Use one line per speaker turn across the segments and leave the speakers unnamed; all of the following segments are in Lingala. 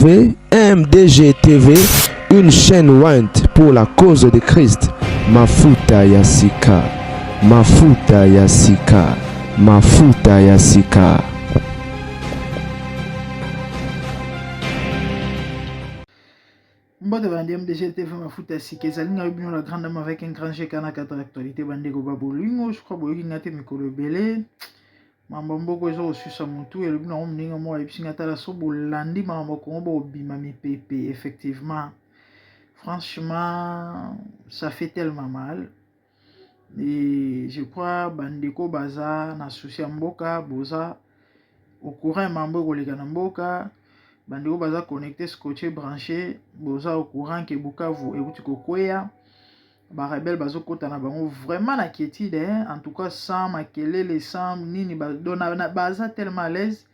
TV, MDG TV, une chaîne Wint pour la cause de Christ. Mafuta ya sika, mafuta ya sika, mafuta ya sika.
Mbote bandi MDG TV mafuta sika ezalinga bino la grande dame avec un grand G kana kata actualité bandeko babolingo je crois boyoki ngate mikolo ebele mambo mboko ezo kosusa mutu elobi na omninga mo ayebisi tala so bolandi mambo kongo bobima mipepe effectivement franchement ça fait tellement mal et je crois bandeko baza na souci ya mboka boza au courant mambo koleka na mboka bandeko baza connecté scotché branché boza au courant ke Bukavu ebuti kokwea ba rebelle bazo kota na bango vraiment na quiétude en tout cas sans makelele sans nini ba dona baza tellement à l'aise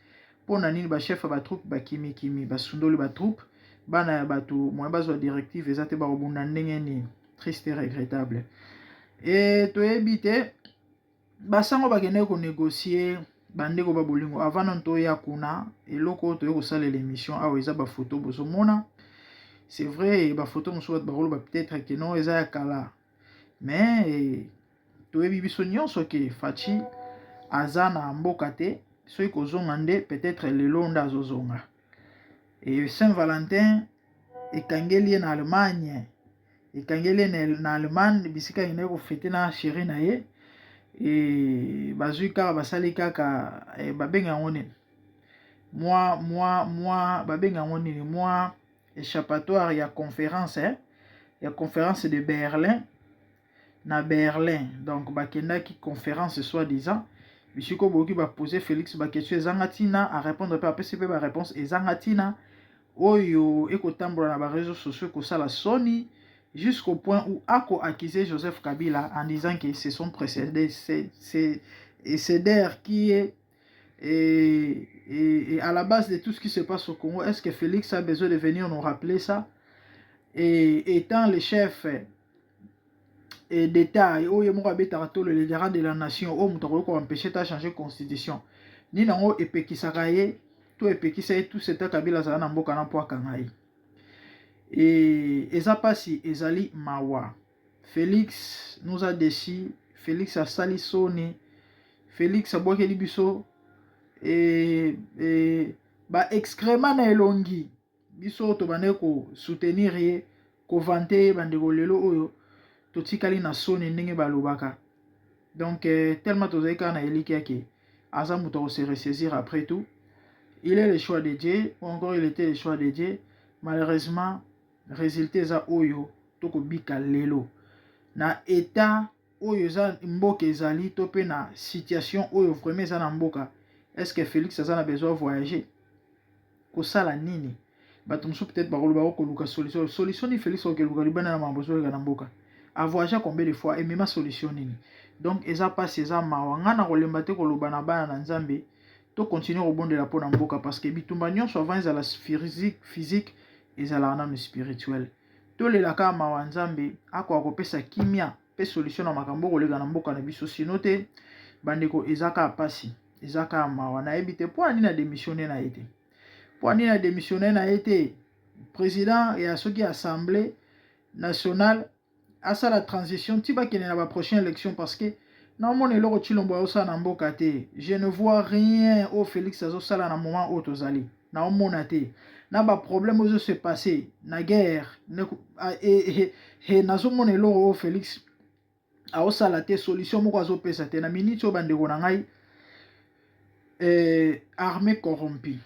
pona nini ba chef ba troupe ba kimi ba sundoli ba troupe bana ya bato moyen bazo directive ezate ba robunda ndenge ni triste et regrettable et to ebité basango bakende ko négocier bandeko ba bolingo avant nto ya kuna eloko to yoko sala l'émission awa eza ba photo bozomona c'est vrai ba photo mosusu ba rolo ba peut-être que non eza ya kala mais to ebi biso nyonso ke Fachi aza na mboka te soki kozonga nde peut-être lelo nda azozonga et Saint-Valentin ekangeli na Allemagne ekangeli na Allemagne bisika ine ko fêter na chérie na ye et bazui kaka basali kaka babenga ngone moi babenga ngone ni moi échappatoire ya conférence de Berlin na Berlin donc bakendaki conférence soi-disant bisiko boki ba poser Félix ba question ezangatina à répondre pas PCP ba réponse ezangatina oyo ekotambola na ba réseaux sociaux ko sala soni jusqu'au point où Ako accusé Joseph Kabila en disant que c'est son précédent, c'est d'air qui est et à la base de tout ce qui se passe au Congo. Est-ce que Félix a besoin de venir nous rappeler ça? Et étant le chef d'État, le garant de la nation, on empêcher de changer la constitution. Ni nango epekisakaye, tout epekisa tout cet Kabila za na mboka na po kangai. Et eza pasi ezali mawa. Félix nous a déçus, Félix a sali soni, Félix a boke libiso et ba excrément na elongi biso to baneko soutenir ye ko vanter bandeko lelo oyo to tikali na soni ndenge balobaka. Donc tellement tozeka na eliki yake aza muto se ressaisir après tout. Il est le choix de Dieu, ou encore il était le choix de Dieu. Malheureusement résultat za oyo toko bika lelo na état oyo za mboka ezali to pe na situation oyo vraiment za na mboka. Est-ce que Félix a besoin de voyager ko sala nini bato musu peut-être ba ko luka solution ni Félix ko luka libana na mambozo na mboka a voyager combien de fois et même solution nini. Donc eza pas eza mawa na ko lemba te ko lobana bana na Nzambe to continuer au bon de la pona mboka parce que bitumba nyonso avant za la physique ezala na spirituel to le la kama wa Nzambe ako akopesa kimia pe solution na makambo kolega na mboka na biso sinote bandeko ezaka pasi ezaka mawa na ebite po ani na démissionner na été po ani na démissionner na été président et à ceux qui assemblée nationale à ça la transition tiba kene na ba prochaine élection parce que na mon eloko chilombo osa na mboka te je ne vois rien au Félix azo sala na moment où tozali na omona te na ba problème ozo se passer na guerre et nazo mon eloko au Félix a osala te solution moko azo pesa te na minute o bandeko na ngai armée corrompue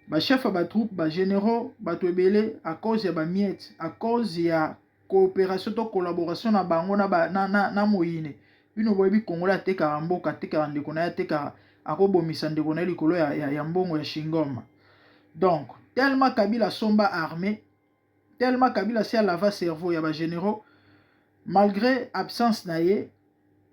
ba chef ba troupe ba généraux ba tobele à cause ya ba miette à cause ya coopération to collaboration na bango na moyine bino boyebi kongola teka mboka teka ndeko na ya teka akobomisa ndeko na likolo ya mbongo ya Shingoma. Donc tellement Kabila somba armée, tellement Kabila si lava cerveau ya ba généraux malgré absence na ye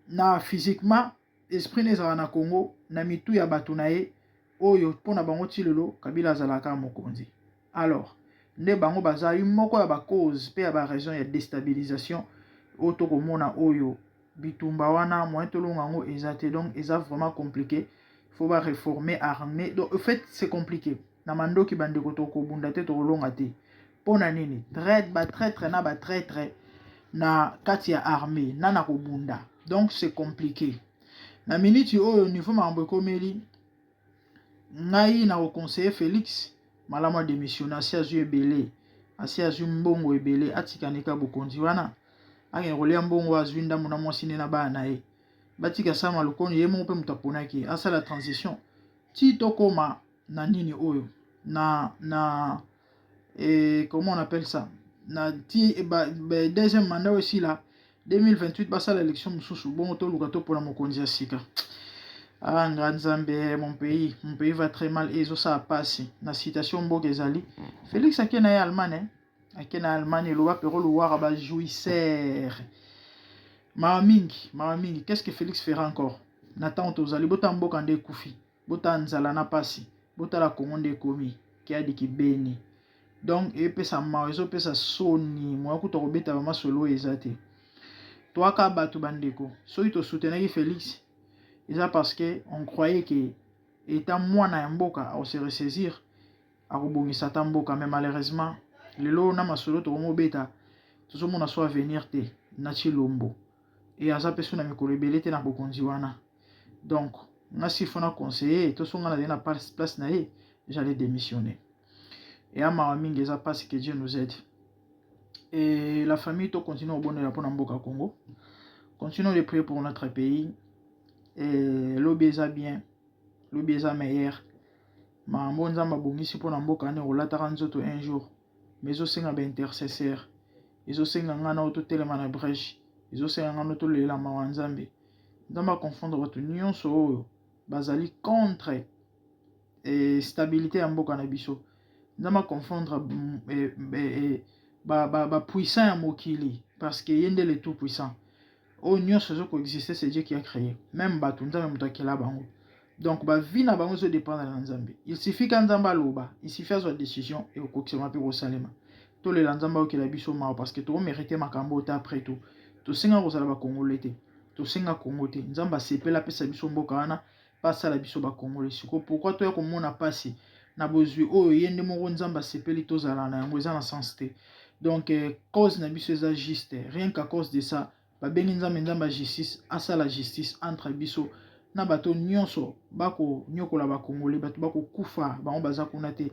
na physiquement esprit nezala na Congo na mitu ya bato na ye oyo pona bango tilelo Kabila zalaka mokonzi. Alors nde bango bazali moko ya ba cause pe ya ba raison ya déstabilisation otoko mona oyo bitumba wana moyen tolonga ngo ezate donc eza vraiment compliqué. Il faut pas réformer armée. Donc en fait c'est compliqué. na mandoki bandeko tokobunda te tokolonga te pona nini traître na traître na kati ya armée na kobunda. Donc c'est compliqué na minute oyo niveau mambo ekomeli ngai na conseiller Félix malamu démissionner asi azwi ebele asi azwi mbongo ebele atikanika bokonzi wana akende kolia mbongo azwi ndambo na mwasi nde na bana na ye batika sama lokono ye moko mpe moto aponaki asala transition ti tokoma na nini oyo na comment on appelle ça na ti deuxième mandat aussi là 2028 basala élection mosusu bongo toluka topona mokonzi ya sika. Ah, Nzambe, mon pays va très mal et ça passe. Na citation mboka ezali. Félix akena ya Allemagne, akena Allemagne lo wapero lo wara ba jouisseur. Mamingi, qu'est-ce que Félix fera encore? Nathan tozali bota mboka nde kufi, bota nzala na pasi, bota la Congo nde komi, ki adi ki beni. Donc e pesa mawezo pesa soni, mo akuto kobeta ba masolo ezate. Toi ka batu bandeko, so ito soutenaki Félix. Et ça parce qu'on croyait que étant moi na mboka on se ressaisir à rebongisa ta mboka mais malheureusement le lo na masolo to mo beta tout monde soit venir te na chilombo et à ça personne na mikolo belete na bokonzi wana. Donc na sifona conseiller to songa na place na ye j'allais démissionner. Et à ma mingi ça passe que Dieu nous aide. Et la famille to continue au bonheur la pour mboka Congo. Continuons de prier pour notre pays. Et l'obéza bien, l'obéza meilleur. Ma mbonza mabongisi pour namboka ne olataka nzoto un jour. Mais osenga ba intercesseur. Ils osenga ngana auto telema na brèche. Ils osenga ngana auto lela mawanzambe. Ndamba confondre votre union so oyo bazali contre stabilité ya mboka na biso. Ndamba confondre ba puissant ya mokili parce que yende le tout puissant. Oh, nous sommes coexister, c'est Dieu qui a créé. Même Batunza, même toi qui là bango. Donc, ba vie na bango se dépend de l'Anzambe. Il suffit qu'un Zamba loba, il suffit à sa décision et au coxema puis au salema. Tous les Lanzamba qui la biso mao parce que tu mérité ma cambo après tout. Tu singa rosala ba congolais. Tu singa congoté. Nzamba sepe la pesa biso mboka ana passe la biso ba congolais. Siko pourquoi toi comme on a passé na bozui oh yende mo nzamba sepe li tozala na yango eza na sens te. Donc cause na biso eza juste rien qu'à cause de ça. Babengi nzamba justice asa la justice entre biso na bato nyonso bako nyokola ba congolais bato bako kufa bango baza kuna te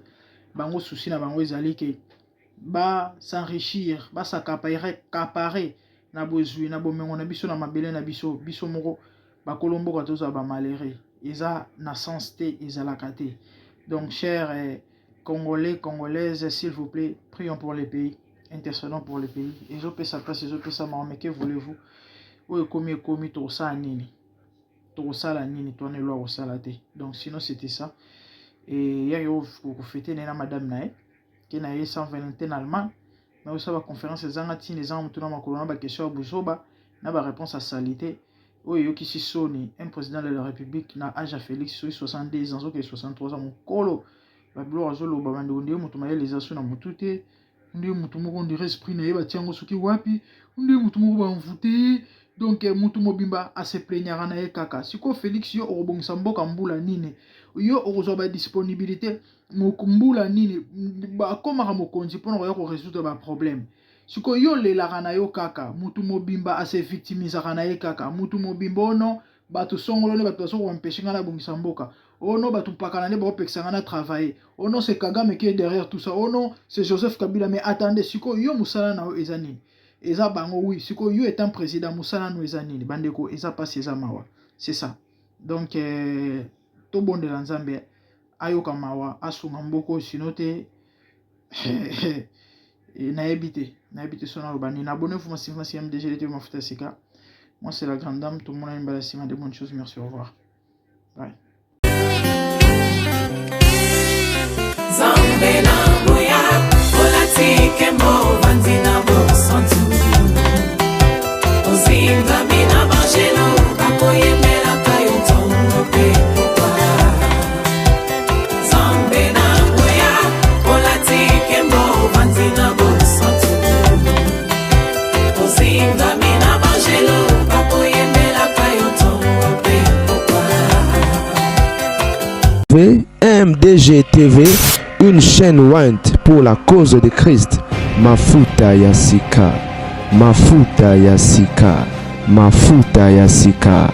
bango souci na bango ezali ke ba s'enrichir ba s'accaparer na bozui na bomengo na biso na mabele na biso moko ba kolombo ka toza ba malheureux eza na sens te ezalaka te. Donc chers congolais congolaises s'il vous plaît prions pour les pays. Intercédons pour le pays. Et je peux ça place, je peux ça mais que voulez-vous? Ou commis tout ça nini. Tout ça la nini, toi ne loi au salate. Donc sinon c'était ça. Et hier yo fêter na madame nae qui na 120 allemand. Mais aussi la conférence zangati les gens tout na makolo na ba question buzoba na ba réponse à salité. Oui yo qui si soni un président de la République na âge Félix 72 ans ou 63 ans mon kolo. Ba gloire zolo ba bandonde mutu ma les asu na mutute. Ndi mutu moko ndire esprit na ye batiango soki wapi ndi mutu moko bamvute donc mutu mobimba ase plaignara na ye kaka siko Félix yo okobongisa mboka mbula nini yo okozwa ba disponibilité mbula nini bakomaka mokonzi mpona koya korésoudre ba problème siko yo lelaka na yo kaka mutu mobimba ase victimisaka na ye kaka mutu mobimba ono bato songolo ne bato baso kompêcher nga na bongisa mboka. Oh non, tu pas canadien, bah, on travailler. Oh non, c'est Kagame qui est derrière tout ça. Oh non, c'est Joseph Kabila. Mais attendez, si yo Moussala na ezanini. Eza bango oui, si yo étant président Moussala no ezanini. Bandeko, eza pas eza mawa. C'est ça. Donc, tout bon de l'Anzambe, ayoka mawa, asunga mboko, sinote, na ebité son albani. Abonnez-vous massivement si vous déjà été mafuta sika. Moi, c'est la grande dame. Tout le monde a une belle estime de bonnes choses. Merci, au revoir. Bye.
Zambe na moya, olatike mo vanzina bo santu. Ozinga mina bajelo, bakoye mela kayo tongo pe popa. Zambe na moya, olatike mo vanzina bo santu. Ozinga mina bajelo, bakoye mela kayo tongo pe popa.
MDG TV, une chaîne Wint pour la cause de Christ. Mafuta ya Sika, Mafuta ya Sika, Mafuta ya Sika.